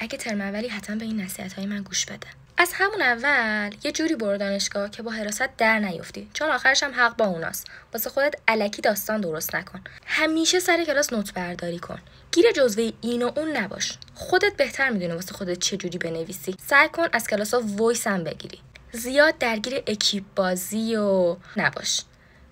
اگه ترم اولی حتما به این نصیحت‌های من گوش بده. از همون اول یه جوری برو دانشگاه که با حراست در نیفتی، چون آخرش هم حق با اوناست. واسه خودت الکی داستان درست نکن. همیشه سر کلاس نوت برداری کن. گیر جزوه این و اون نباش. خودت بهتر میدونی واسه خودت چه جوری بنویسی. سعی کن از کلاس‌ها وایس هم بگیری. زیاد درگیر اکیپ بازی و نباش.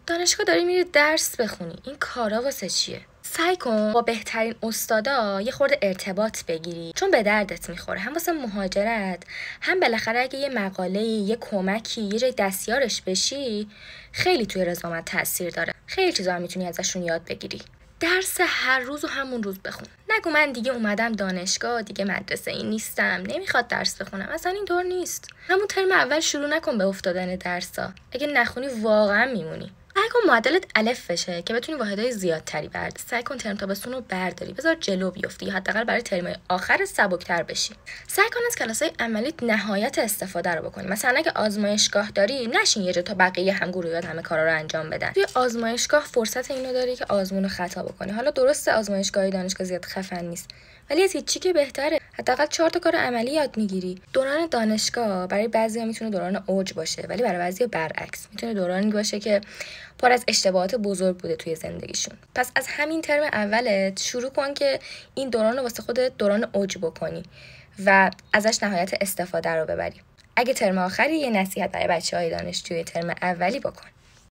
دانشگاه داری میری درس بخونی. این کارا واسه چیه؟ سعی کن با بهترین استادا یه خورده ارتباط بگیری، چون به دردت میخوره، هم واسه مهاجرت، هم بالاخره اگه یه مقاله، یه کمکی، یه جای دستیارش بشی، خیلی توی رزومت تاثیر داره. خیلی چیزا میتونی ازشون یاد بگیری. درس هر روز و همون روز بخون. نگو من دیگه اومدم دانشگاه، دیگه مدرسه این نیستم، نمیخواد درس بخونم. اصلا این طور نیست. همون ترم اول شروع نکن به افتادن درسا. اگه نخونی واقعا میمونی. سعی کن معدلت الف بشه که بتونی واحدهای زیادتری برداری. سعی کن ترم تابستون رو برداری، بذار جلو بیفتی، حداقل برای ترم آخر سبک‌تر بشی. سعی کن از کلاس‌های عملیت نهایت استفاده رو بکنی. مثلا اگه آزمایشگاه داری، نشین یه جا تا بقیه هم گروهیات همه کارا رو انجام بدن. توی آزمایشگاه فرصت اینو داری که آزمون رو خطا بکنی. حالا درسته آزمایشگاهی دانشگاه زیاد خفن نیست، ولی از هیچی که بهتره. حداقل 4 تا کار عملی یاد میگیری. دوران دانشگاه برای بعضیا میتونه دوران اوج باشه، ولی برای بعضیا برعکس. میتونه دورانی باشه که پر از اشتباهات بزرگ بوده توی زندگیشون. پس از همین ترم اولت شروع کن که این دوران رو واسه خودت دوران اوج بکنی و ازش نهایت استفاده رو ببری. اگه ترم آخری، یه نصیحت برای بچه‌های دانشجوی ترم اولی بکن.